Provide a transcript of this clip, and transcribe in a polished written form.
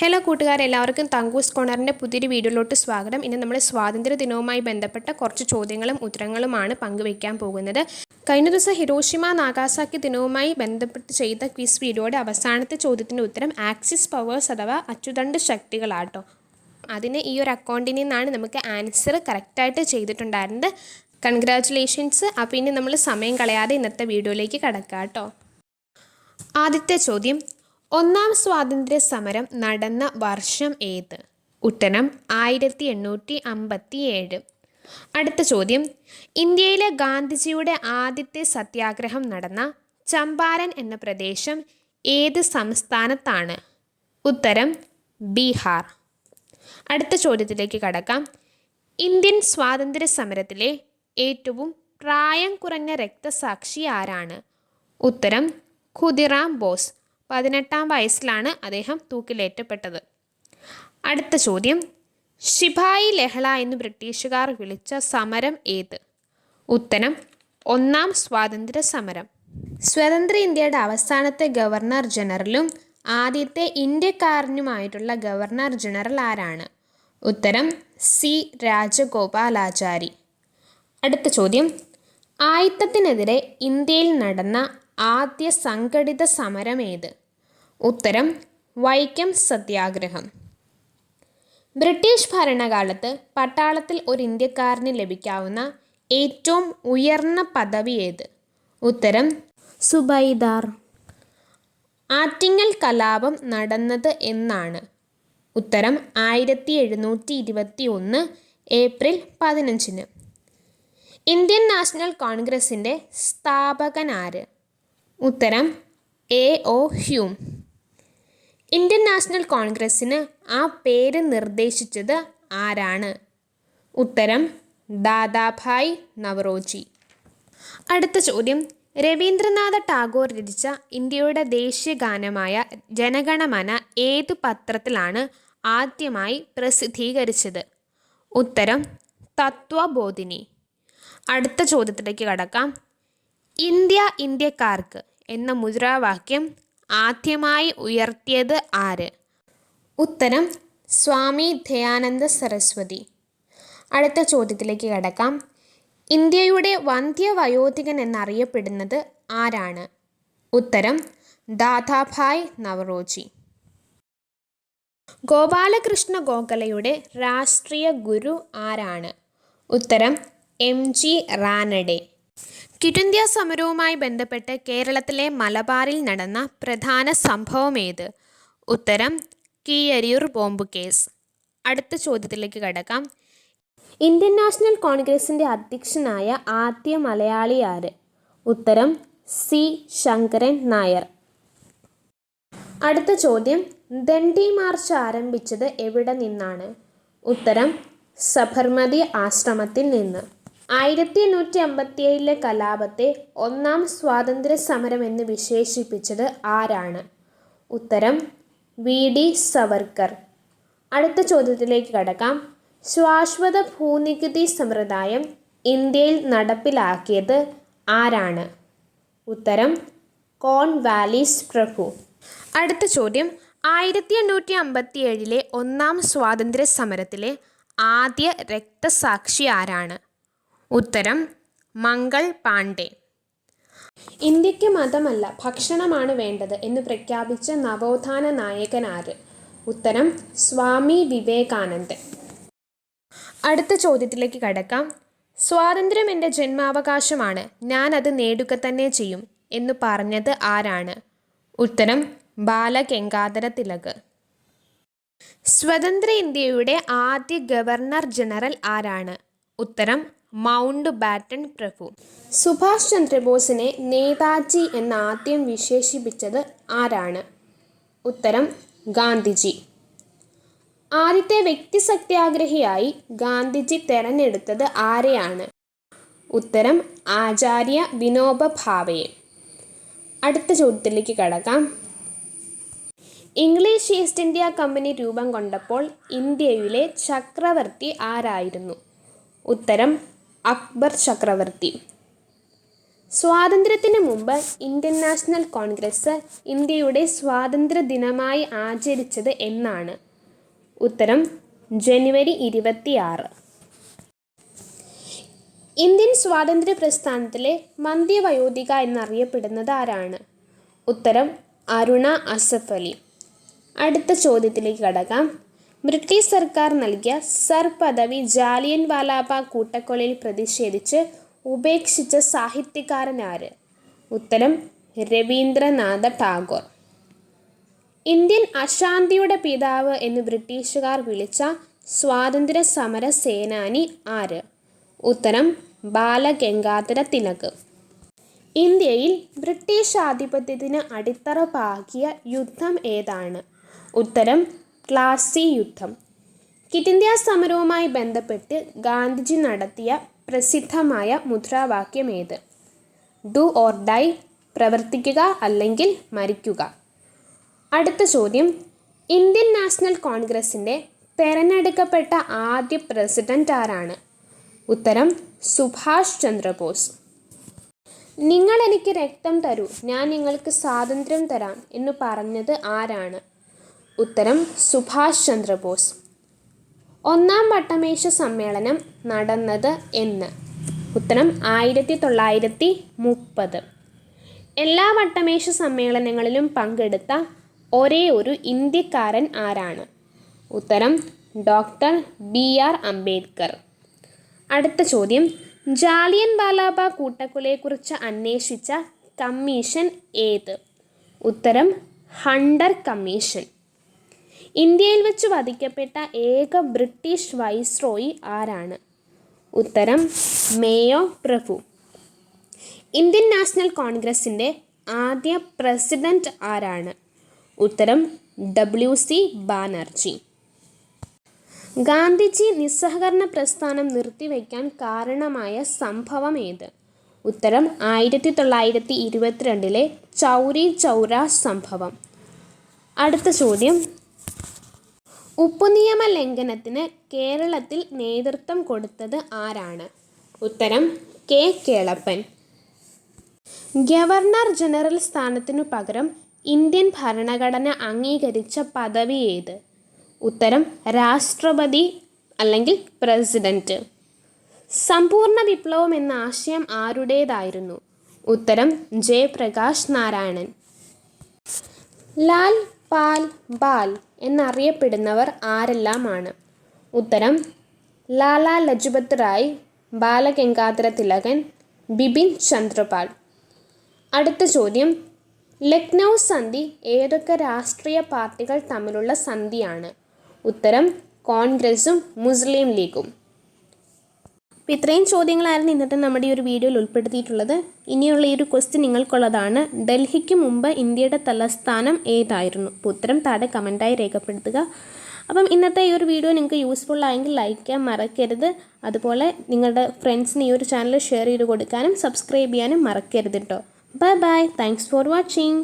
Hello കൂട്ടുകാരെ, എല്ലാവർക്കും തങ്കൂസ് കോർണറിൻ്റെ പുതിയൊരു വീഡിയോയിലോട്ട് സ്വാഗതം. ഇന്ന് നമ്മൾ സ്വാതന്ത്ര്യ ദിനവുമായി ബന്ധപ്പെട്ട കുറച്ച് ചോദ്യങ്ങളും ഉത്തരങ്ങളുമാണ് പങ്കുവയ്ക്കാൻ പോകുന്നത്. കഴിഞ്ഞ ദിവസം ഹിരോഷിമ നാഗാസാക്കി ദിനവുമായി ബന്ധപ്പെട്ട് ചെയ്ത ക്വിസ് വീഡിയോയുടെ അവസാനത്തെ ചോദ്യത്തിൻ്റെ ഉത്തരം ആക്സിസ് പവേഴ്സ് അഥവാ അച്ചുതണ്ട് ശക്തികളാട്ടോ. അതിന് ഈ ഒരു അക്കൗണ്ടിൽ നിന്നാണ് നമുക്ക് ആൻസർ കറക്റ്റായിട്ട് ചെയ്തിട്ടുണ്ടായിരുന്നത്. കൺഗ്രാറ്റുലേഷൻസ്. അപ്പോൾ ഇനി നമ്മൾ സമയം കളയാതെ ഇന്നത്തെ വീഡിയോയിലേക്ക് കടക്കാം കേട്ടോ. ആദ്യത്തെ ചോദ്യം, ഒന്നാം സ്വാതന്ത്ര്യ സമരം നടന്ന വർഷം ഏത്? ഉത്തരം 1857. അടുത്ത ചോദ്യം, ഇന്ത്യയിലെ ഗാന്ധിജിയുടെ ആദ്യത്തെ സത്യാഗ്രഹം നടന്ന ചമ്പാരൻ എന്ന പ്രദേശം ഏത് സംസ്ഥാനത്താണ്? ഉത്തരം ബീഹാർ. അടുത്ത ചോദ്യത്തിലേക്ക് കടക്കാം. ഇന്ത്യൻ സ്വാതന്ത്ര്യ സമരത്തിലെ ഏറ്റവും പ്രായം കുറഞ്ഞ രക്തസാക്ഷി ആരാണ്? ഉത്തരം ഖുദിറാം ബോസ്. 18-ാം വയസ്സിലാണ് അദ്ദേഹം തൂക്കിലേറ്റപ്പെട്ടത്. അടുത്ത ചോദ്യം, ശിപായി ലഹള എന്ന് ബ്രിട്ടീഷുകാർ വിളിച്ച സമരം ഏത്? ഉത്തരം ഒന്നാം സ്വാതന്ത്ര്യ സമരം. സ്വതന്ത്ര ഇന്ത്യയുടെ അവസാനത്തെ ഗവർണർ ജനറലും ആദ്യത്തെ ഇന്ത്യക്കാരനുമായിട്ടുള്ള ഗവർണർ ജനറൽ ആരാണ്? ഉത്തരം സി രാജഗോപാലാചാരി. അടുത്ത ചോദ്യം, ആയിത്തത്തിനെതിരെ ഇന്ത്യയിൽ നടന്ന ആദ്യ സംഘടിത സമരം ഏത്? ഉത്തരം വൈക്കം സത്യാഗ്രഹം. ബ്രിട്ടീഷ് ഭരണകാലത്ത് പട്ടാളത്തിൽ ഒരു ഇന്ത്യക്കാരന് ലഭിക്കാവുന്ന ഏറ്റവും ഉയർന്ന പദവി ഏത്? ഉത്തരം സുബൈദാർ. ആറ്റിങ്ങൽ കലാപം നടന്നത് എന്നാണ്? ഉത്തരം 1721 ഏപ്രിൽ 15. ഇന്ത്യൻ നാഷണൽ കോൺഗ്രസിൻ്റെ സ്ഥാപകനാര്? ഉത്തരം A.O. ഹ്യൂം. ഇന്ത്യൻ നാഷണൽ കോൺഗ്രസ്സിന് ആ പേര് നിർദ്ദേശിച്ചത് ആരാണ്? ഉത്തരം ദാദാഭായ് നവറോജി. അടുത്ത ചോദ്യം, രവീന്ദ്രനാഥ ടാഗോർ രചിച്ച ഇന്ത്യയുടെ ദേശീയ ഗാനമായ ജനഗണമന ഏതു പത്രത്തിലാണ് ആദ്യമായി പ്രസിദ്ധീകരിച്ചത്? ഉത്തരം തത്വബോധിനി. അടുത്ത ചോദ്യത്തിലേക്ക് കടക്കാം. ഇന്ത്യ ഇന്ത്യക്കാർക്ക് എന്ന മുദ്രാവാക്യം ആദ്യമായി ഉയർത്തിയത് ആര്? ഉത്തരം സ്വാമി ദയാനന്ദ സരസ്വതി. അടുത്ത ചോദ്യത്തിലേക്ക് കടക്കാം. ഇന്ത്യയുടെ വന്ധ്യവയോധികൻ എന്നറിയപ്പെടുന്നത് ആരാണ്? ഉത്തരം ദാദാഭായ് നവറോജി. ഗോപാലകൃഷ്ണ ഗോഖലെയുടെ രാഷ്ട്രീയ ഗുരു ആരാണ്? ഉത്തരം MG റാനഡെ. ക്വിറ്റ് ഇന്ത്യ സമരവുമായി ബന്ധപ്പെട്ട് കേരളത്തിലെ മലബാറിൽ നടന്ന പ്രധാന സംഭവം ഏത്? ഉത്തരം കീഴരിയൂർ ബോംബ് കേസ്. അടുത്ത ചോദ്യത്തിലേക്ക് കടക്കാം. ഇന്ത്യൻ നാഷണൽ കോൺഗ്രസിൻ്റെ അധ്യക്ഷനായ ആദ്യ മലയാളി ആര്? ഉത്തരം സി ശങ്കരൻ നായർ. അടുത്ത ചോദ്യം, ദണ്ഡി മാർച്ച് ആരംഭിച്ചത് എവിടെ നിന്നാണ്? ഉത്തരം സബർമതി ആശ്രമത്തിൽ നിന്ന്. 1857 കലാപത്തെ ഒന്നാം സ്വാതന്ത്ര്യ സമരം എന്ന് വിശേഷിപ്പിച്ചത് ആരാണ്? ഉത്തരം VD സവർക്കർ. അടുത്ത ചോദ്യത്തിലേക്ക് കടക്കാം. ശാശ്വത ഭൂനികുതി സമ്പ്രദായം ഇന്ത്യയിൽ നടപ്പിലാക്കിയത് ആരാണ്? ഉത്തരം കോൺവാലിസ് പ്രഭു. അടുത്ത ചോദ്യം, 1857 ഒന്നാം സ്വാതന്ത്ര്യ സമരത്തിലെ ആദ്യ രക്തസാക്ഷി ആരാണ്? ഉത്തരം മംഗൾ പാണ്ഡെ. ഇന്ത്യക്ക് മതമല്ല ഭക്ഷണമാണ് വേണ്ടത് എന്ന് പ്രഖ്യാപിച്ച നവോത്ഥാന നായകൻ ആര്? ഉത്തരം സ്വാമി വിവേകാനന്ദൻ. അടുത്ത ചോദ്യത്തിലേക്ക് കടക്കാം. സ്വാതന്ത്ര്യം എൻ്റെ ജന്മാവകാശമാണ്, ഞാൻ അത് നേടുക തന്നെ ചെയ്യും എന്ന് പറഞ്ഞത് ആരാണ്? ഉത്തരം ബാലഗംഗാധര തിലക്. സ്വതന്ത്ര ഇന്ത്യയുടെ ആദ്യ ഗവർണർ ജനറൽ ആരാണ്? ഉത്തരം മൗണ്ട് ബാറ്റൺ പ്രഭു. സുഭാഷ് ചന്ദ്രബോസിനെ നേതാജി എന്ന് ആദ്യം വിശേഷിപ്പിച്ചത് ആരാണ്? ഉത്തരം ഗാന്ധിജി. ആദ്യത്തെ വ്യക്തി സത്യാഗ്രഹിയായി ഗാന്ധിജി തെരഞ്ഞെടുത്തത് ആരെയാണ്? ഉത്തരം ആചാര്യ വിനോബ ഭാവയെ. അടുത്ത ചോദ്യത്തിലേക്ക് കടക്കാം. ഇംഗ്ലീഷ് ഈസ്റ്റ് ഇന്ത്യ കമ്പനി രൂപം കൊണ്ടപ്പോൾ ഇന്ത്യയിലെ ചക്രവർത്തി ആരായിരുന്നു? ഉത്തരം അക്ബർ ചക്രവർത്തി. സ്വാതന്ത്ര്യത്തിന് മുമ്പ് ഇന്ത്യൻ നാഷണൽ കോൺഗ്രസ് ഇന്ത്യയുടെ സ്വാതന്ത്ര്യ ദിനമായി ആചരിച്ചത് എന്നാണ്? ഉത്തരം ജനുവരി 26. ഇന്ത്യൻ സ്വാതന്ത്ര്യ പ്രസ്ഥാനത്തിലെ മധ്യവയോധിക എന്നറിയപ്പെടുന്നത് ആരാണ്? ഉത്തരം അരുണ അസഫ് അലി. അടുത്ത ചോദ്യത്തിലേക്ക് കടക്കാം. ബ്രിട്ടീഷ് സർക്കാർ നൽകിയ സർ പദവി ജാലിയൻ വാലാബാഗ് കൂട്ടക്കൊലയിൽ പ്രതിഷേധിച്ച് ഉപേക്ഷിച്ച സാഹിത്യകാരൻ ആര്? ഉത്തരം രവീന്ദ്രനാഥ ടാഗോർ. ഇന്ത്യൻ അശാന്തിയുടെ പിതാവ് എന്ന് ബ്രിട്ടീഷുകാർ വിളിച്ച സ്വാതന്ത്ര്യ സമര സേനാനി ആര്? ഉത്തരം ബാലഗംഗാധര തിലക്. ഇന്ത്യയിൽ ബ്രിട്ടീഷ് ആധിപത്യത്തിന് അടിത്തറ പാകിയ യുദ്ധം ഏതാണ്? ഉത്തരം പ്ലാസി യുദ്ധം. ക്വിറ്റ് ഇന്ത്യ സമരവുമായി ബന്ധപ്പെട്ട് ഗാന്ധിജി നടത്തിയ പ്രസിദ്ധമായ മുദ്രാവാക്യം ഏത്? ഡു ഓർ ഡൈ, പ്രവർത്തിക്കുക അല്ലെങ്കിൽ മരിക്കുക. അടുത്ത ചോദ്യം. ഇന്ത്യൻ നാഷണൽ കോൺഗ്രസിൻ്റെ തെരഞ്ഞെടുക്കപ്പെട്ട ആദ്യ പ്രസിഡന്റ് ആരാണ്? ഉത്തരം സുഭാഷ് ചന്ദ്രബോസ്. നിങ്ങൾ എനിക്ക് രക്തം തരൂ, ഞാൻ നിങ്ങൾക്ക് സ്വാതന്ത്ര്യം തരാം എന്ന് പറഞ്ഞത് ആരാണ്? ഉത്തരം സുഭാഷ് ചന്ദ്രബോസ്. ഒന്നാം വട്ടമേശ സമ്മേളനം നടന്നത് എന്ന്? ഉത്തരം 1930. എല്ലാ വട്ടമേശ സമ്മേളനങ്ങളിലും പങ്കെടുത്ത ഒരേ ഒരു ഇന്ത്യക്കാരൻ ആരാണ്? ഉത്തരം ഡോക്ടർ BR അംബേദ്കർ. അടുത്ത ചോദ്യം. ജാലിയൻ വാലാബാഗ് കൂട്ടക്കൊലയെക്കുറിച്ച് അന്വേഷിച്ച കമ്മീഷൻ ഏത്? ഉത്തരം ഹണ്ടർ കമ്മീഷൻ. ഇന്ത്യയിൽ വെച്ച് വധിക്കപ്പെട്ട ഏക ബ്രിട്ടീഷ് വൈസ്രോയി ആരാണ്? ഉത്തരം മേയോ പ്രഭു. ഇന്ത്യൻ നാഷണൽ കോൺഗ്രസിൻ്റെ ആദ്യ പ്രസിഡന്റ് ആരാണ്? ഉത്തരം WC ബാനർജി. ഗാന്ധിജി നിസ്സഹകരണ പ്രസ്ഥാനം നിർത്തിവെക്കാൻ കാരണമായ സംഭവം ഏത്? ഉത്തരം 1922 ചൗരി ചൗര സംഭവം. അടുത്ത ചോദ്യം. ഉപ്പുനിയമ ലംഘനത്തിന് കേരളത്തിൽ നേതൃത്വം കൊടുത്തത് ആരാണ്? ഉത്തരം K കേളപ്പൻ. ഗവർണർ ജനറൽ സ്ഥാനത്തിനു പകരം ഇന്ത്യൻ ഭരണഘടന അംഗീകരിച്ച പദവി ഏത്? ഉത്തരം രാഷ്ട്രപതി അല്ലെങ്കിൽ പ്രസിഡന്റ്. സമ്പൂർണ്ണ വിപ്ലവം എന്ന ആശയം ആരുടേതായിരുന്നു? ഉത്തരം ജയപ്രകാശ് നാരായണൻ. ലാൽ പാൽ ബാൽ എന്നറിയപ്പെടുന്നവർ ആരെല്ലാമാണ്? ഉത്തരം ലാലാ ലജ്പത് റായ്, ബാലഗംഗാധര തിലകൻ, ബിപിൻ ചന്ദ്രപാൽ. അടുത്ത ചോദ്യം. ലക്നൗ സന്ധി ഏതൊക്കെ രാഷ്ട്രീയ പാർട്ടികൾ തമ്മിലുള്ള സന്ധിയാണ്? ഉത്തരം കോൺഗ്രസും മുസ്ലിം ലീഗും. അപ്പോൾ ഇത്രയും ചോദ്യങ്ങളായിരുന്നു ഇന്നത്തെ നമ്മുടെ ഈ ഒരു വീഡിയോയിൽ ഉൾപ്പെടുത്തിയിട്ടുള്ളത്. ഇനിയുള്ള ഈ ഒരു ക്വസ്റ്റ്യൻ നിങ്ങൾക്കുള്ളതാണ്. ഡൽഹിക്ക് മുമ്പ് ഇന്ത്യയുടെ തലസ്ഥാനം ഏതായിരുന്നു? അപ്പോൾ ഉത്തരം താഴെ കമൻറ്റായി രേഖപ്പെടുത്തുക. അപ്പം ഇന്നത്തെ ഈ ഒരു വീഡിയോ നിങ്ങൾക്ക് യൂസ്ഫുൾ ആയെങ്കിൽ ലൈക്ക് ചെയ്യാൻ മറക്കരുത്. അതുപോലെ നിങ്ങളുടെ ഫ്രണ്ട്സിന് ഈ ഒരു ചാനൽ ഷെയർ ചെയ്ത് കൊടുക്കാനും സബ്സ്ക്രൈബ് ചെയ്യാനും മറക്കരുത് കേട്ടോ. Bye bye. Thanks for watching.